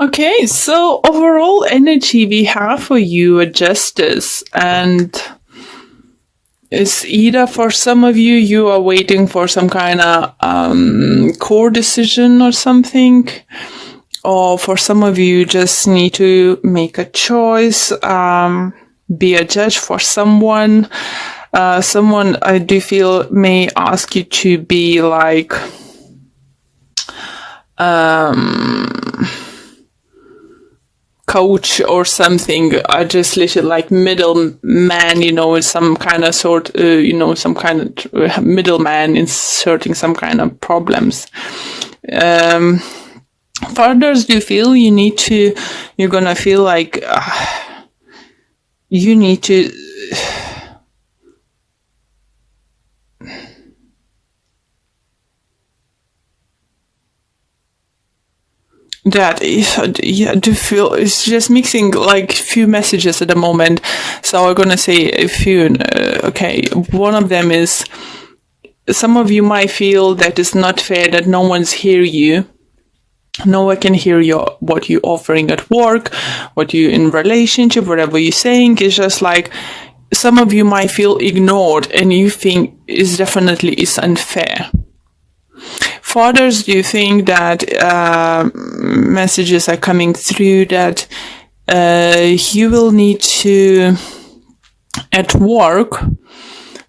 Okay, so overall energy we have for you at Justice, and it's either for some of you, you are waiting for some kind of core decision or something, or for some of you, just need to make a choice, be a judge for someone. Someone I do feel may ask you to be like, coach or something. I just literally like middleman, some kind of some kind of middleman inserting some kind of problems. For others, do you feel you're gonna feel like you need to that I do feel it's just mixing like few messages at the moment. So I'm gonna say a few. Okay, one of them is some of you might feel that it's not fair that no one's hear you. No one can hear what you're offering at work, what you in relationship, whatever you're saying. It's just like some of you might feel ignored, and you think is unfair. For others, do you think that messages are coming through that you will need to, at work,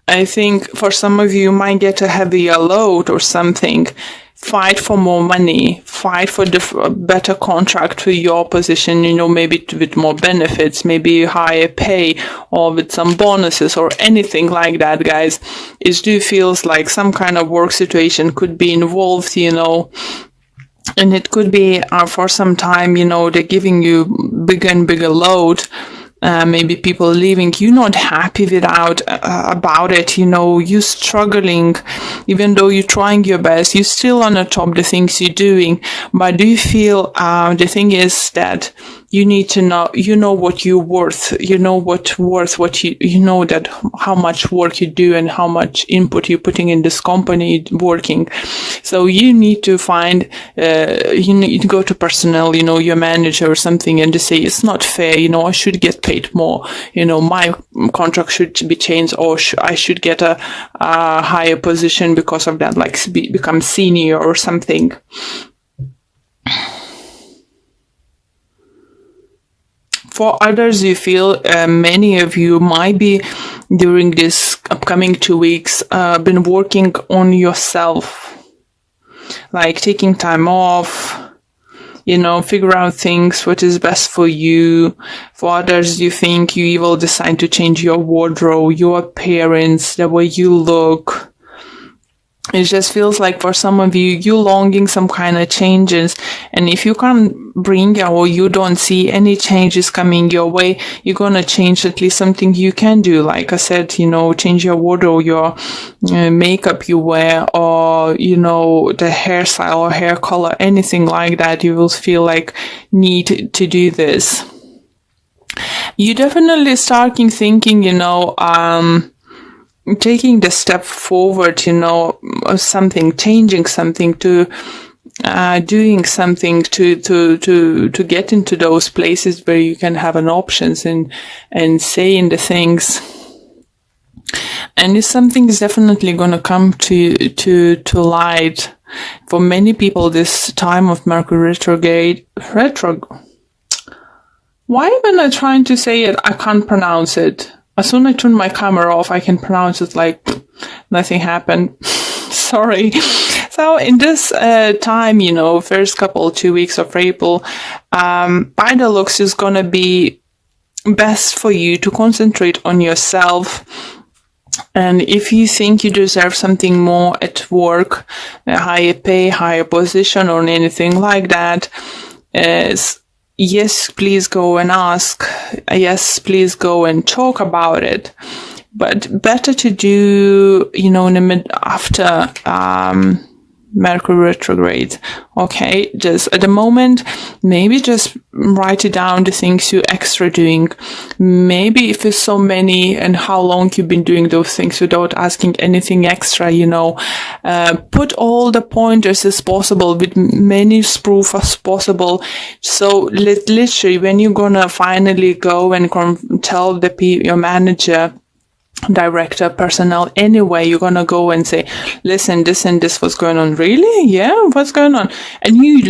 I think for some of you might get a heavier load or something, fight for more money, fight for better contract for your position, maybe with more benefits, maybe higher pay or with some bonuses or anything like that, guys. It do feels like some kind of work situation could be involved, and it could be for some time, they're giving you bigger and bigger load. Maybe people leaving, you're not happy about it, you're struggling, even though you're trying your best, you're still on the top, the things you're doing. But do you feel, the thing is that you need to know what you're worth, that how much work you do and how much input you're putting in this company working. So you need to find, you need to go to personnel, your manager or something, and just say, it's not fair, I should get paid more, my contract should be changed, or I should get a higher position because of that, like become senior or something. For others, you feel many of you might be during this upcoming 2 weeks been working on yourself, like taking time off, figure out things, what is best for you. For others, you think you will decide to change your wardrobe, your appearance, the way you look. It just feels like for some of you, you're longing some kind of changes. And if you can't bring or you don't see any changes coming your way, you're going to change at least something you can do. Like I said, change your wardrobe, your makeup you wear, or, the hairstyle or hair color, anything like that. You will feel like need to do this. You definitely starting thinking, taking the step forward, something, changing something, to doing something to get into those places where you can have an options and saying the things. And if something is definitely going to come to light. For many people, this time of Mercury retrograde. Why when I'm trying to say it, I can't pronounce it? As soon as I turn my camera off, I can pronounce it like nothing happened. Sorry. So in this time, first 2 weeks of April, by the looks is going to be best for you to concentrate on yourself. And if you think you deserve something more at work, a higher pay, higher position, or anything like that, yes, please go and ask. Yes, please go and talk about it. But better to do, in the after Mercury retrograde. Okay, just at the moment, maybe just write it down, the things you extra doing. Maybe if it's so many and how long you've been doing those things without asking anything extra, put all the pointers as possible with many proof as possible. So literally when you're gonna finally go and tell your manager, director, personnel, anyway, you're gonna go and say, listen, this and this was going on. Really? Yeah, what's going on? And you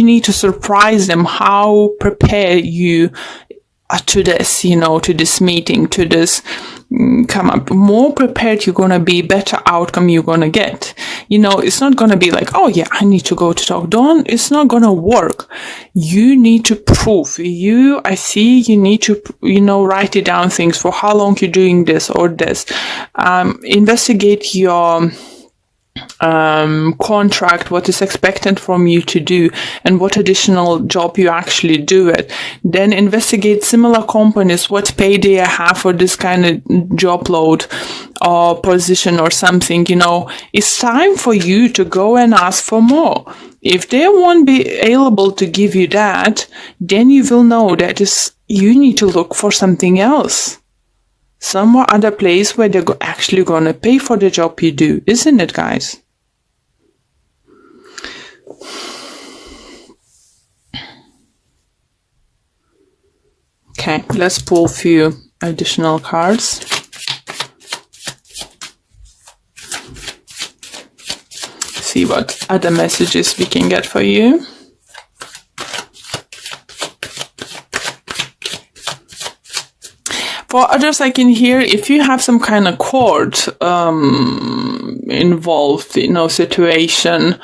need to surprise them how prepared you are to this, to this meeting, to this come up. More prepared you're gonna be, better outcome you're gonna get. It's not gonna be like, oh yeah, I need to go to talk. It's not gonna work. You need to prove. You need to, write it down things for how long you're doing this or this. Investigate your contract, what is expected from you to do, and what additional job you actually do it. Then investigate similar companies, what pay they have for this kind of job load or position or something. It's time for you to go and ask for more. If they won't be able to give you that, then you will know that you need to look for something else. Somewhere other place where they're actually going to pay for the job you do, isn't it, guys? Okay, let's pull a few additional cards. See what other messages we can get for you. For others, I can hear if you have some kind of court involved, situation,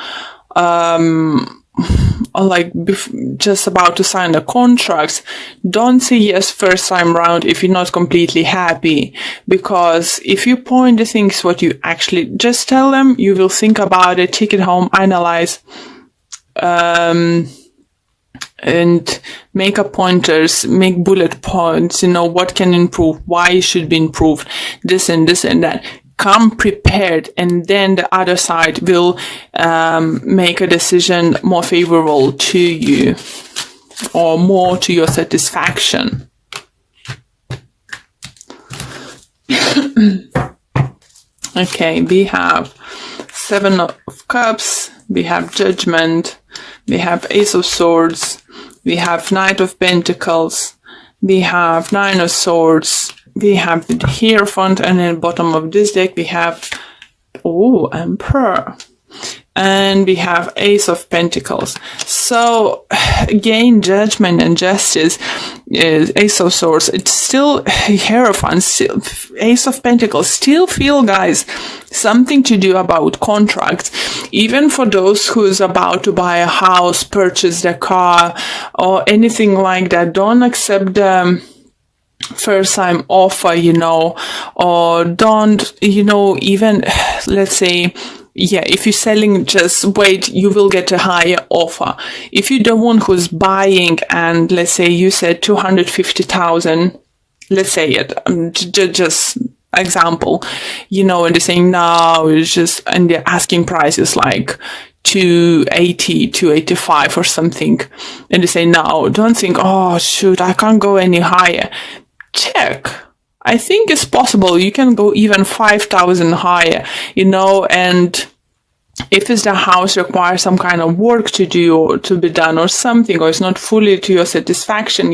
or like just about to sign a contract, don't say yes first time round if you're not completely happy. Because if you point the things what you actually just tell them, you will think about it, take it home, analyze, and make up pointers, make bullet points, what can improve, why it should be improved, this and this and that. Come prepared, and then the other side will make a decision more favorable to you or more to your satisfaction. Okay, we have 7 of Cups, we have Judgment, we have Ace of Swords, we have Knight of Pentacles, we have 9 of Swords, we have the Hierophant, and in the bottom of this deck we have Emperor, and we have Ace of Pentacles. So again, Judgment and Justice is Ace of Swords. It's still Hierophant, still Ace of Pentacles. Still feel, guys, something to do about contracts. Even for those who's about to buy a house, purchase their car, or anything like that, don't accept the first time offer, or don't, even, let's say, if you're selling, just wait, you will get a higher offer. If you're the one who's buying and let's say you said 250,000, let's say it, just example, and they're saying no, it's just, and the asking price is like 280, 285 or something, and they say no, don't think, oh shoot, I can't go any higher. Check. I think it's possible you can go even 5,000 higher, and if it's the house requires some kind of work to do or to be done or something, or it's not fully to your satisfaction,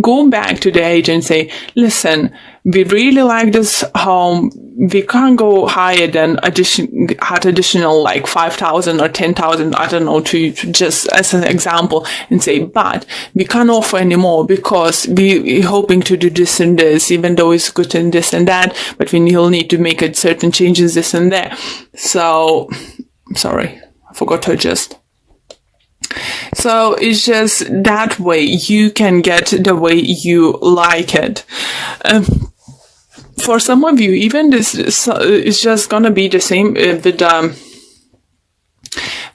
go back to the agent and say, listen, we really like this home. We can't go higher than additional like 5,000 or 10,000, I don't know, to just as an example, and say, but we can't offer anymore because we're hoping to do this and this, even though it's good and this and that, but we will need to make certain changes, this and that. So, sorry, I forgot to adjust. So it's just that way you can get the way you like it. For some of you, even this is just gonna be the same with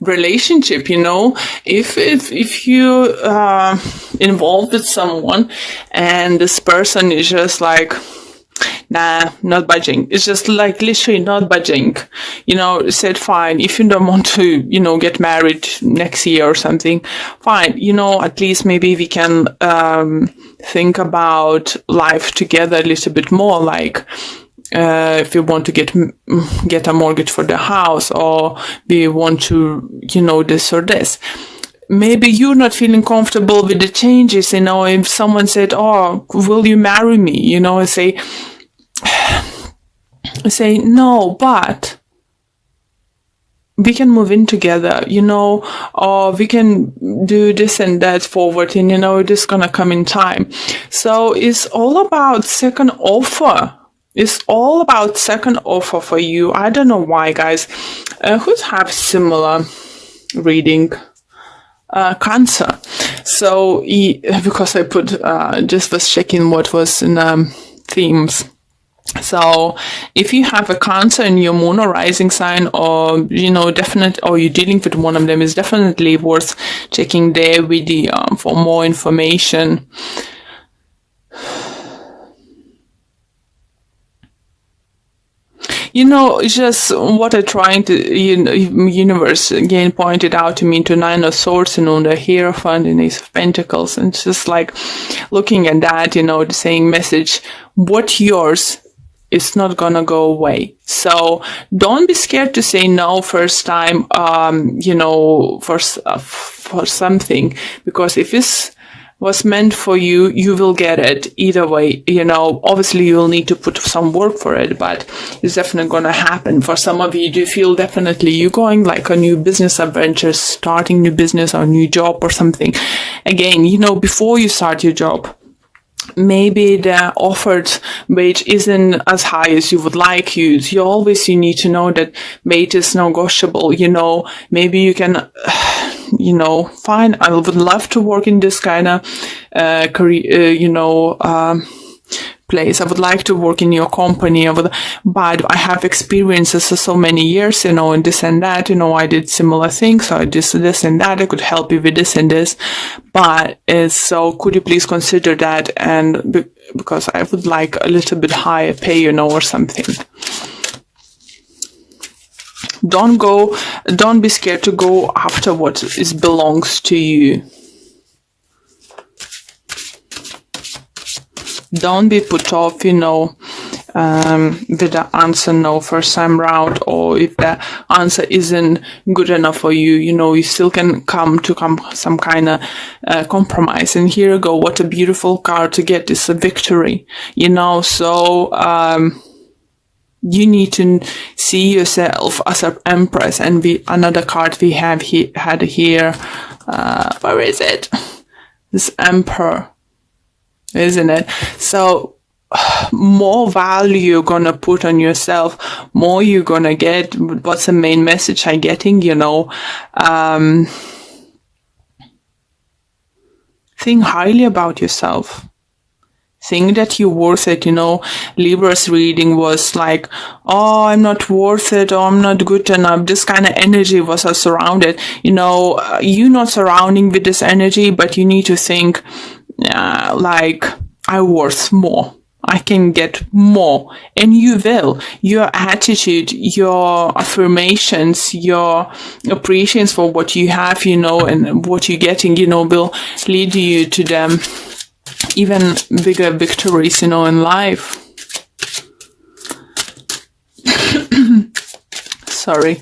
relationship. If you involved with someone and this person is just like Nah, not budging. It's just like literally not budging. Said fine. If you don't want to, get married next year or something, fine. At least maybe we can think about life together a little bit more. Like if you want to get a mortgage for the house, or we want to, this or this. Maybe you're not feeling comfortable with the changes. If someone said, "Oh, will you marry me?" I say no, but we can move in together, or we can do this and that forward, and it is gonna come in time. So it's all about second offer. It's all about second offer for you. I don't know why, guys. Who have similar reading? Cancer. So because I put just was checking what was in themes. So if you have a Cancer in your moon or rising sign, or or you're dealing with one of them, is definitely worth checking there with the for more information. It's just what I'm trying to, universe again pointed out to me into Nine of Swords and on the Hierophant and Ace of Pentacles. And it's just like looking at that, the saying message, what yours is not gonna go away. So don't be scared to say no first time, for something, because if it's was meant for you, you will get it either way. Obviously you will need to put some work for it, but it's definitely going to happen. For some of you, do you feel definitely you're going like a new business adventure, starting new business or new job or something. Again, before you start your job, maybe the offered wage isn't as high as you would like. You need to know that wage is negotiable. Maybe you can, fine, I would love to work in this kind of career, place. I would like to work in your company, but I have experiences for so many years, and this and that, I did similar things, so I did this and that, I could help you with this and this, but so could you please consider that, and because I would like a little bit higher pay, or something. Don't be scared to go after what belongs to you. Don't be put off, with the answer no first time round, or if the answer isn't good enough for you, you still can come some kind of compromise. And here you go. What a beautiful card to get is a victory, so you need to see yourself as an empress. And another card we had here, where is it? This Emperor. Isn't it? So more value you're gonna put on yourself, more you're gonna get. What's the main message I'm getting? Think highly about yourself. Think that you're worth it. Libra's reading was like, oh, I'm not worth it, or I'm not good enough. This kind of energy was surrounded. You're not surrounding with this energy, but you need to think, like, I'm worth more. I can get more. And you will. Your attitude, your affirmations, your appreciation for what you have, and what you're getting, will lead you to them even bigger victories, in life. Sorry.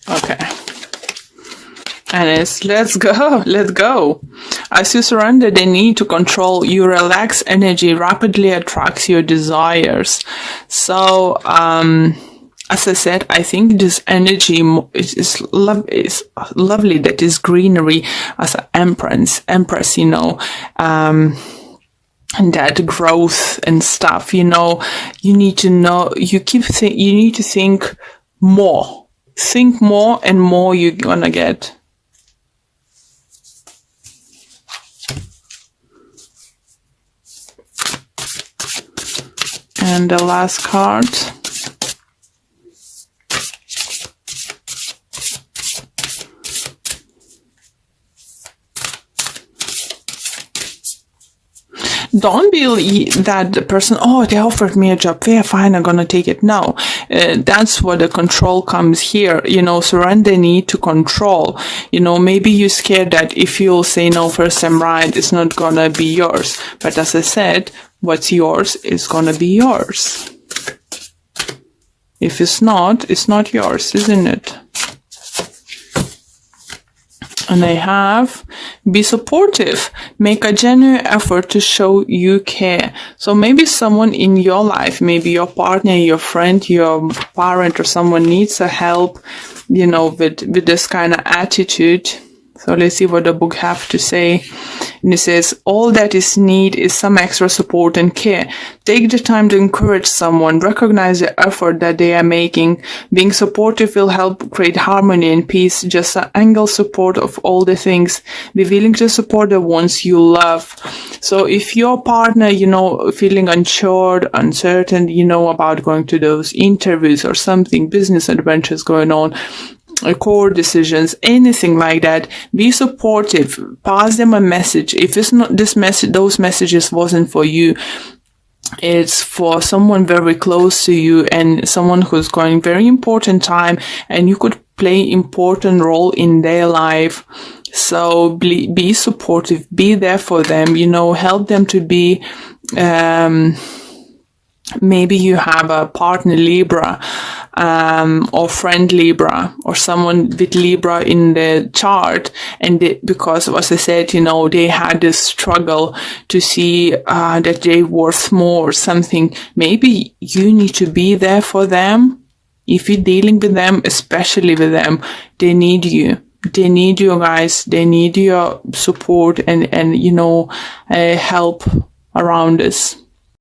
Okay. And it's, let's go. As you surrender the need to control, your relaxed energy rapidly attracts your desires. So, as I said, I think this energy is lovely. That is greenery as an empress, and that growth and stuff, you need to know, you need to think more. Think more, and more you're gonna get. And the last card. Don't be that person, oh, they offered me a job, yeah, fine, I'm gonna take it. No, that's where the control comes here. Surrender need to control. Maybe you're scared that if you'll say no first time right, it's not gonna be yours. But as I said, what's yours is gonna be yours. If it's not yours, isn't it? And I have, be supportive. Make a genuine effort to show you care. So maybe someone in your life, maybe your partner, your friend, your parent, or someone needs a help, with this kind of attitude. So let's see what the book have to say. And it says, all that is need is some extra support and care. Take the time to encourage someone. Recognize the effort that they are making. Being supportive will help create harmony and peace. Just angle support of all the things. Be willing to support the ones you love. So if your partner, feeling unsure, uncertain, about going to those interviews or something, business adventures going on, core decisions, anything like that, be supportive. Pass them a message. If it's not this message, those messages wasn't for you, it's for someone very close to you and someone who's going very important time, and you could play important role in their life. So be supportive, be there for them, help them to be, maybe you have a partner Libra, or friend Libra, or someone with Libra in the chart, and because as I said, they had this struggle to see that they worth more or something. Maybe you need to be there for them. If you're dealing with them, especially with them, they need you. They need you guys. They need your support and help around us.